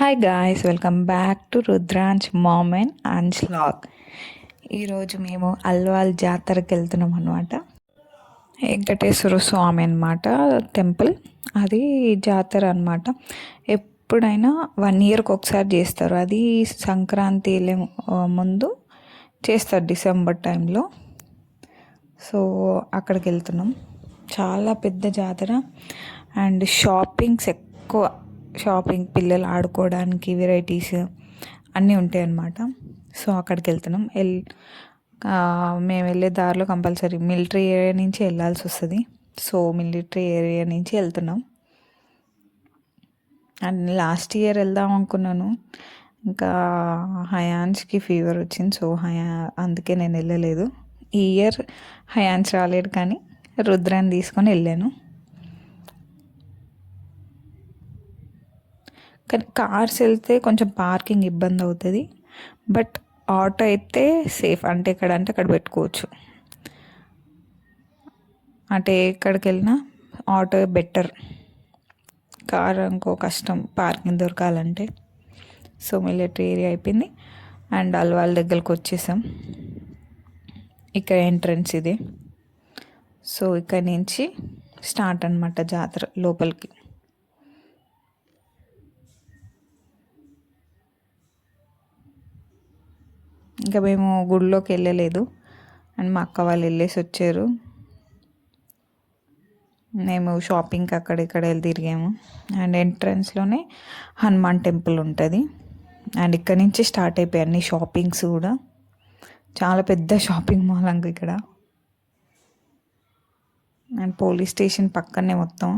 Hi guys, welcome back to Rudransh mom and Ansh vlog. ఈరోజు మేము అల్వాల్ జాతరకి వెళ్తున్నాం అనమాట. వెంకటేశ్వర స్వామి అనమాట టెంపుల్. అది జాతర అనమాట. ఎప్పుడైనా 1 ఇయర్కి ఒకసారి చేస్తారు. అది సంక్రాంతి ముందు చేస్తారు, డిసెంబర్ టైంలో. సో అక్కడికి వెళ్తున్నాం. చాలా పెద్ద జాతర అండ్ షాపింగ్స్ ఎక్కువ. షాపింగ్, పిల్లలు ఆడుకోవడానికి వెరైటీస్ అన్నీ ఉంటాయి అన్నమాట. సో అక్కడికి వెళ్తున్నాం. మేము వెళ్ళే దారిలో కంపల్సరీ మిలిటరీ ఏరియా నుంచి వెళ్ళాల్సి వస్తుంది. సో మిలిటరీ ఏరియా నుంచి వెళ్తున్నాం. అండ్ లాస్ట్ ఇయర్ వెళ్దాం అనుకున్నాను, ఇంకా హయాన్స్కి ఫీవర్ వచ్చింది. సో అందుకే నేను వెళ్ళలేదు. ఈ ఇయర్ హయాన్స్ రాలేడు, కానీ రుద్రాన్ని తీసుకొని వెళ్ళాను. కానీ కార్స్ వెళ్తే కొంచెం పార్కింగ్ ఇబ్బంది అవుతుంది. బట్ ఆటో అయితే సేఫ్, అంటే అక్కడ పెట్టుకోవచ్చు. అంటే ఎక్కడికి వెళ్ళినా ఆటో బెటర్. కార్ ఇంకో కష్టం పార్కింగ్ దొరకాలంటే. సో మిలిటరీ ఏరియా అయిపోయింది అండ్ అల్వాల్ దగ్గరకు వచ్చేసాం. ఇక్కడ ఎంట్రన్స్ ఇది. సో ఇక్కడ నుంచి స్టార్ట్ అనమాట జాతర లోపలికి. ఇంకా మేము గుడిలోకి వెళ్ళలేదు అండ్ మా అక్క వాళ్ళు వెళ్ళేసి వచ్చారు. మేము షాపింగ్కి అక్కడిక్కడ వెళ్ళి తిరిగాము. అండ్ ఎంట్రన్స్లోనే హనుమాన్ టెంపుల్ ఉంటుంది. అండ్ ఇక్కడ నుంచి స్టార్ట్ అయిపోయాయి అన్ని షాపింగ్స్ కూడా. చాలా పెద్ద షాపింగ్ మాల్ అంక ఇక్కడ. అండ్ పోలీస్ స్టేషన్ పక్కనే మొత్తం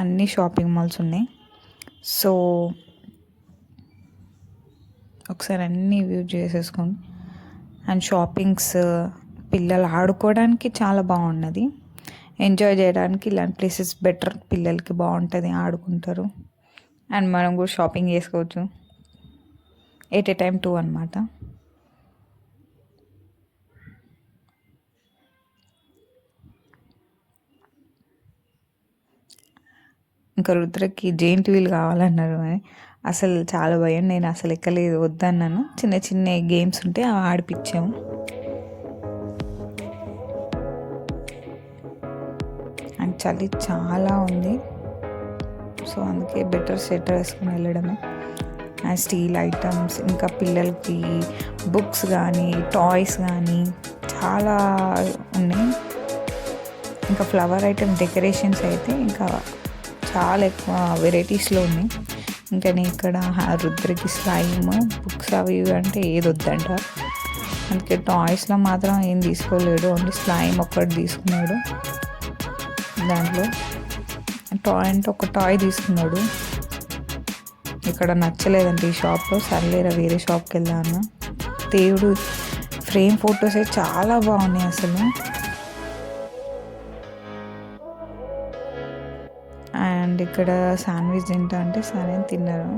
అన్ని షాపింగ్ మాల్స్ ఉన్నాయి. సో ఒకసారి అన్నీ వ్యూ చేసేసుకోండి. అండ్ షాపింగ్స్, పిల్లలు ఆడుకోవడానికి చాలా బాగున్నది. ఎంజాయ్ చేయడానికి ఇలాంటి ప్లేసెస్ బెటర్. పిల్లలకి బాగుంటుంది, ఆడుకుంటారు. అండ్ మనం కూడా షాపింగ్ చేసుకోవచ్చు. 8 a time 2 అనమాట. ఇంకా రుద్రకి జెయింట్ వీల్ కావాలన్నారు. అసలు చాలా భయం, నేను అసలు ఎక్కలేదు, వద్దన్నాను. చిన్న చిన్న గేమ్స్ ఉంటే అవి ఆడిపించాము. అండ్ చలి చాలా ఉంది. సో అందుకే బెటర్ స్వెటర్ వేసుకుని వెళ్ళడమే. అండ్ స్టీల్ ఐటమ్స్, ఇంకా పిల్లలకి బుక్స్ కానీ టాయ్స్ కానీ చాలా ఉన్నాయి. ఇంకా ఫ్లవర్ ఐటమ్ డెకరేషన్స్ అయితే ఇంకా చాలా ఎక్కువ వెరైటీస్లో ఉన్నాయి. ఇంకా నేను ఇక్కడ రుద్రకి స్లైమ్, బుక్స్ అవి ఇవి అంటే ఏది వద్దంట. అందుకే టాయ్స్లో మాత్రం ఏం తీసుకోలేడు, ఓన్లీ స్లైమ్ ఒక్కటి తీసుకున్నాడు. దాంట్లో టాయ్ అంటే ఒక టాయ్ తీసుకున్నాడు. ఇక్కడ నచ్చలేదంటే ఈ షాప్లో, సర్లేరా వేరే షాప్కి వెళ్ళాను. దేవుడు ఫ్రేమ్ ఫొటోస్ అయితే చాలా బాగున్నాయి అసలు. అండ్ ఇక్కడ శాండ్విచ్ తింటా అంటే సరే అని తిన్నారు.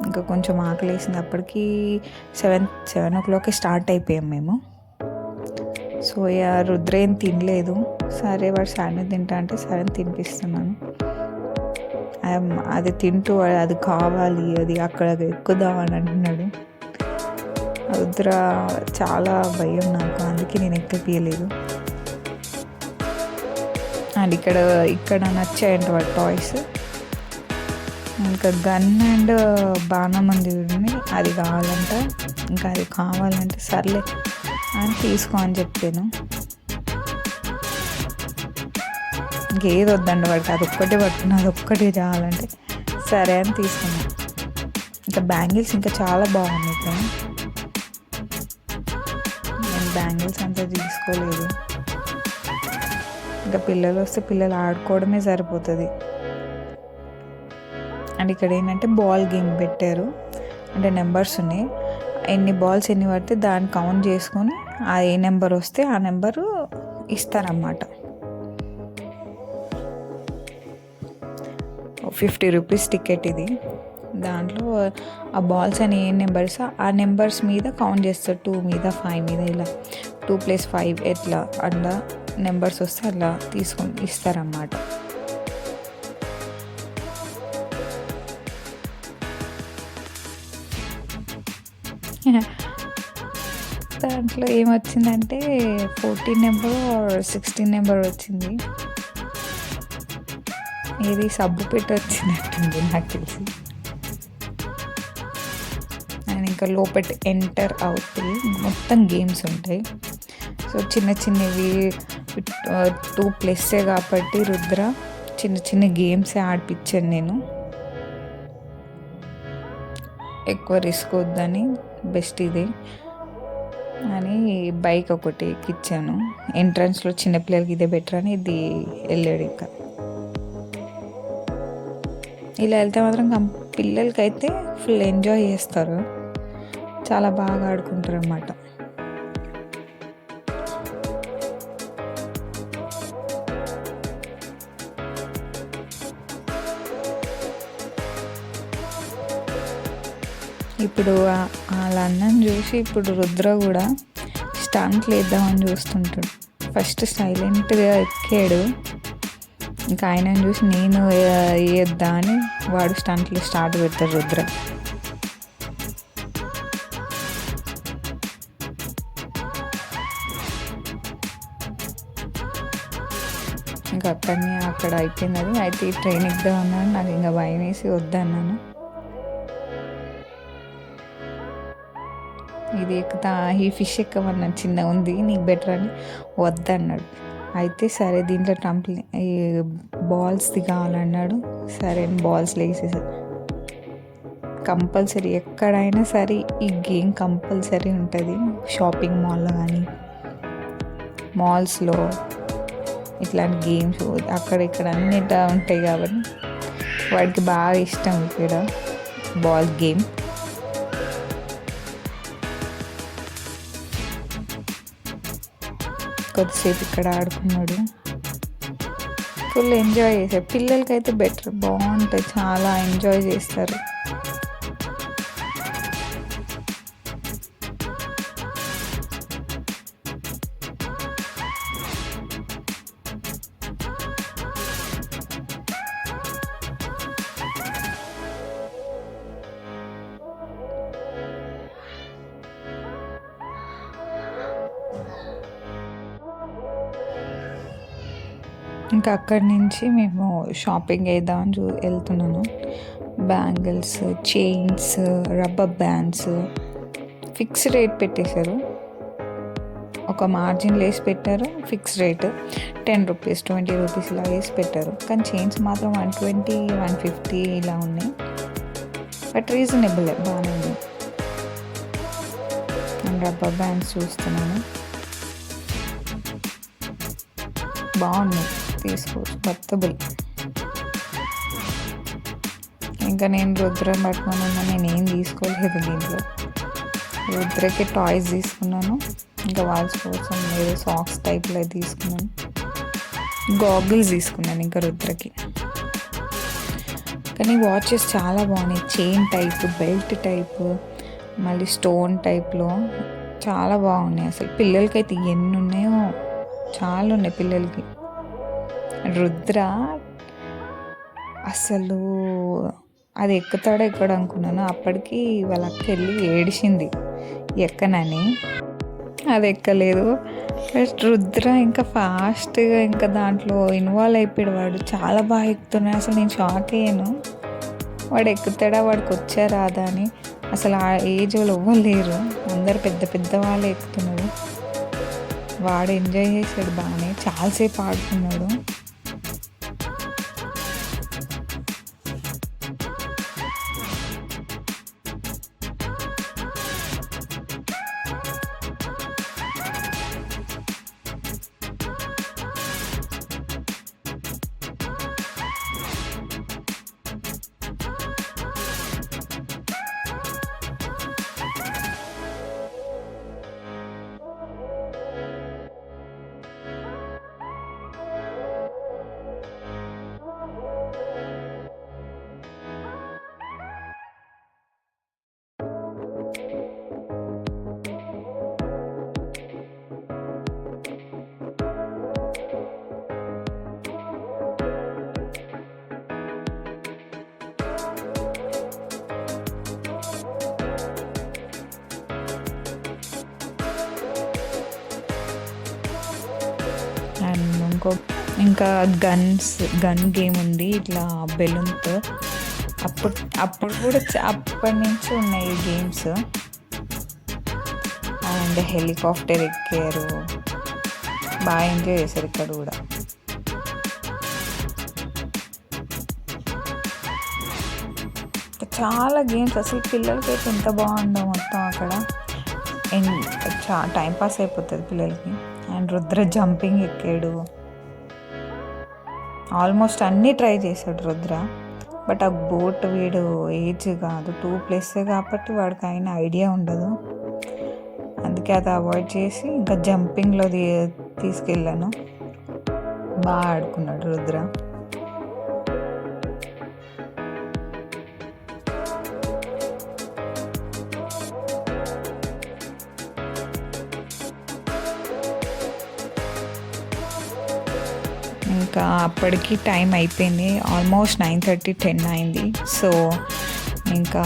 ఇంకా కొంచెం ఆకలి వేసింది. అప్పటికి 7 o'clock స్టార్ట్ అయిపోయాం మేము. సో రుద్ర ఏం తినలేదు. సరే వాడు శాండ్విచ్ తింటా అంటే సరే అని తినిపిస్తున్నాను. అది తింటూ అది కావాలి, అది అక్కడ ఎక్కుదామని అంటున్నాడు. రుద్ర చాలా భయం నాకు, అందుకే నేను ఎక్కపియలేదు. అండ్ ఇక్కడ నచ్చాయంట వాడు టాయ్స్. ఇంకా గన్ అండ్ బాణమంది అది కావాలంట. ఇంకా అది కావాలంటే సర్లే అని తీసుకో అని చెప్పాను. ఇంకేది వద్దండి వాడికి, అదొక్కటే పట్టుకున్నా, అదొక్కటే కావాలంటే సరే అని తీసుకున్నాను. ఇంకా బ్యాంగిల్స్ ఇంకా చాలా బాగున్నాయి ఇక్కడ. నేను బ్యాంగిల్స్ అంతా తీసుకోలేదు. ఇంకా పిల్లలు వస్తే పిల్లలు ఆడుకోవడమే సరిపోతుంది. అండ్ ఇక్కడ ఏంటంటే బాల్ గేమ్ పెట్టారు. అంటే నెంబర్స్ ఉన్నాయి, ఎన్ని బాల్స్ ఎన్ని పడితే దాన్ని కౌంట్ చేసుకొని ఆ ఏ నెంబర్ వస్తే ఆ నెంబరు ఇస్తారన్నమాట. 50 rupees టికెట్ ఇది. దాంట్లో ఆ బాల్స్ అని ఏ నెంబర్స్ ఆ నెంబర్స్ మీద కౌంట్ చేస్తారు. 2 మీద 5 మీద ఇలా 2 + 5 ఎట్లా అట్లా నెంబర్స్ వస్తే అలా తీసుకొని ఇస్తారన్నమాట. దాంట్లో ఏమొచ్చిందంటే 14 నెంబర్ 16 నెంబర్ వచ్చింది. ఇది సబ్బు పెట్టి వచ్చినట్టుంది నాకు తెలిసి. అండ్ ఇంకా లోపల ఎంటర్ అవుతుంది, మొత్తం గేమ్స్ ఉంటాయి. సో చిన్న చిన్నవి 2+ కాబట్టి రుద్ర చిన్న చిన్న గేమ్సే ఆడిపించాను నేను. ఎక్కువ రిస్క్ వద్దని బెస్ట్ ఇదే అని బైక్ ఒకటి ఎక్కిచ్చాను. ఎంట్రన్స్లో చిన్నపిల్లలకి ఇదే బెటర్ అని ఇది వెళ్ళాడు. ఇంకా ఇలా వెళ్తే మాత్రం పిల్లలకైతే ఫుల్ ఎంజాయ్ చేస్తారు, చాలా బాగా ఆడుకుంటారు అన్నమాట. ఇప్పుడు వాళ్ళ అన్నని చూసి ఇప్పుడు రుద్ర కూడా స్టంట్లు వేద్దామని చూస్తుంటాడు. ఫస్ట్ సైలెంట్గా ఎక్కాడు, ఇంకా ఆయనని చూసి నేను వేద్దా అని వాడు స్టంట్లు స్టార్ట్ పెడతాడు రుద్ర. ఇంకా అక్కడ అయిపోయింది. అది అయితే ట్రైన్ ఎక్కుదాం అన్నాను, నాకు ఇంకా భయం వేసి వద్దన్నాను. ఇది ఎక్కుతా, ఈ ఫిష్ ఎక్కమన్నా చిన్న ఉంది నీకు బెటర్ అని వద్దన్నాడు. అయితే సరే దీంట్లో ఈ బాల్స్ది కావాలన్నాడు. సరే బాల్స్లో వేసేసాడు. కంపల్సరీ ఎక్కడైనా సరే ఈ గేమ్ కంపల్సరీ ఉంటుంది. షాపింగ్ మాల్లో కానీ మాల్స్లో ఇట్లాంటి గేమ్స్ అక్కడ ఇక్కడ అన్నిటా ఉంటాయి కాబట్టి వాడికి బాగా ఇష్టం ఇక్కడ బాల్ గేమ్. కొద్దిసేపు ఇక్కడ ఆడుకున్నాడు, ఫుల్ ఎంజాయ్ చేశారు. పిల్లలకైతే బెటర్, బాగుంటుంది, చాలా ఎంజాయ్ చేస్తారు. ఇంకా అక్కడి నుంచి మేము షాపింగ్ వేద్దామని వెళ్తున్నాను. Bangles, chains, rubber bands fixed rate పెట్టేశారు. ఒక మార్జిన్ వేసి పెట్టారు, ఫిక్స్ రేట్ 10 రూపీస్ 20 రూపీస్ ఇలా వేసి పెట్టారు. కానీ చైన్స్ మాత్రం 120 150 ఇలా ఉన్నాయి. బట్ రీజనబుల్, బాగానే ఉంది. అండ్ రబ్బర్ బ్యాండ్స్ చూస్తున్నాను, బాగున్నాయి, తీసుకోవచ్చు, బర్తబుల్. ఇంకా నేను రుద్రం పట్టుకొని ఉన్నా, నేనేం తీసుకోలేదు దీంట్లో. రుద్రకి టాయ్స్ తీసుకున్నాను, ఇంకా వాల్స్ కోసం ఏదో సాక్స్ టైప్లో తీసుకున్నాను. గాగుల్స్ తీసుకున్నాను ఇంకా రుద్రకి. కానీ వాచెస్ చాలా బాగున్నాయి, చైన్ టైప్, బెల్ట్ టైప్, మళ్ళీ స్టోన్ టైప్లో చాలా బాగున్నాయి. అసలు పిల్లలకైతే ఎన్ని ఉన్నాయో, చాలా ఉన్నాయి పిల్లలకి. రుద్ర అసలు అది ఎక్కుతాడో ఎక్కడ అనుకున్నాను, అప్పటికి వాళ్ళ అక్క వెళ్ళి ఏడిచింది ఎక్కనని. అది ఎక్కలేదు. రుద్ర ఇంకా ఫాస్ట్గా ఇంకా దాంట్లో ఇన్వాల్వ్ అయిపోయాడు. వాడు చాలా బాగా ఎక్కుతున్నాడు. అసలు నేను షాక్ అయ్యాను, వాడు ఎక్కుతాడా, వాడికి వచ్చా రాదా అని. అసలు ఆ ఏజ్ వాళ్ళు ఇవ్వలేరు, అందరు పెద్ద పెద్ద వాళ్ళే ఎక్కుతున్నారు. వాడు ఎంజాయ్ చేశాడు బాగానే, చాలాసేపు ఆడుకున్నాడు. ఇంకా గన్ గేమ్ ఉంది ఇట్లా బెలూన్తో. అప్పుడు కూడా అప్పటి నుంచి ఉన్నాయి గేమ్స్. అండ్ హెలికాప్టర్ ఎక్కారు, బాగా ఎంజాయ్ చేశారు ఇక్కడ కూడా. చాలా గేమ్స్ అసలు పిల్లలకి అయితే ఎంత బాగుందో మొత్తం అక్కడ. టైంపాస్ అయిపోతుంది పిల్లలకి. అండ్ రుద్ర జంపింగ్ ఎక్కాడు, ఆల్మోస్ట్ అన్నీ ట్రై చేశాడు రుద్ర. బట్ ఆ బోట్ వీడు ఏజ్ కాదు, 2+ కాబట్టి వాడికి అయిన ఐడియా ఉండదు. అందుకే అది అవాయిడ్ చేసి ఇంకా జంపింగ్లో తీసుకెళ్ళాను. బాగా ఆడుకున్నాడు రుద్ర. ఇంకా అప్పటికి టైం అయిపోయింది, ఆల్మోస్ట్ 9:30, 10 అయింది. సో ఇంకా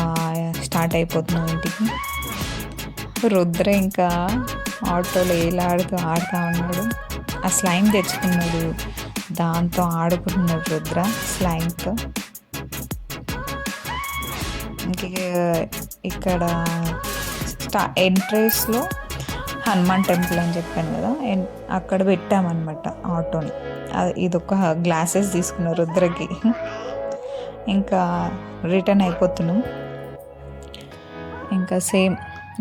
స్టార్ట్ అయిపోతున్నాం ఇంటికి. రుద్ర ఇంకా ఆటోలో ఆడుతూ ఉన్నాడు. ఆ స్లైమ్ తెచ్చుకున్నాడు, దాంతో ఆడుకుంటున్నాడు రుద్ర స్లైమ్తో. ఇంక ఇక్కడ ఎంట్రెన్స్లో హనుమాన్ టెంపుల్ అని చెప్పాను కదా, అక్కడ పెట్టామన్నమాట ఆటోని. ఇదొక గ్లాసెస్ తీసుకున్నారు రుద్రకి. ఇంకా రిటర్న్ అయిపోతున్నాం. ఇంకా సేమ్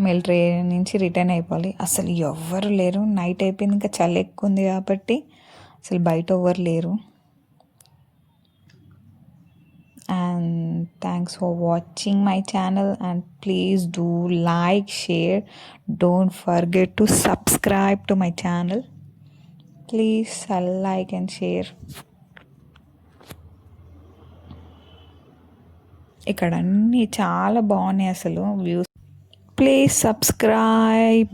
మిలిటరీ నుంచి రిటర్న్ అయిపోవాలి. అసలు ఎవ్వరు లేరు, నైట్ అయిపోయింది, ఇంకా చలి ఎక్కువ ఉంది కాబట్టి అసలు బయట ఎవ్వరు లేరు. And thanks for watching my channel, and please do like, share, don't forget to subscribe to my channel. Please like and share. ఇక్కడ అన్నీ చాలా బాగున్నాయి అసలు వ్యూస్. Please subscribe.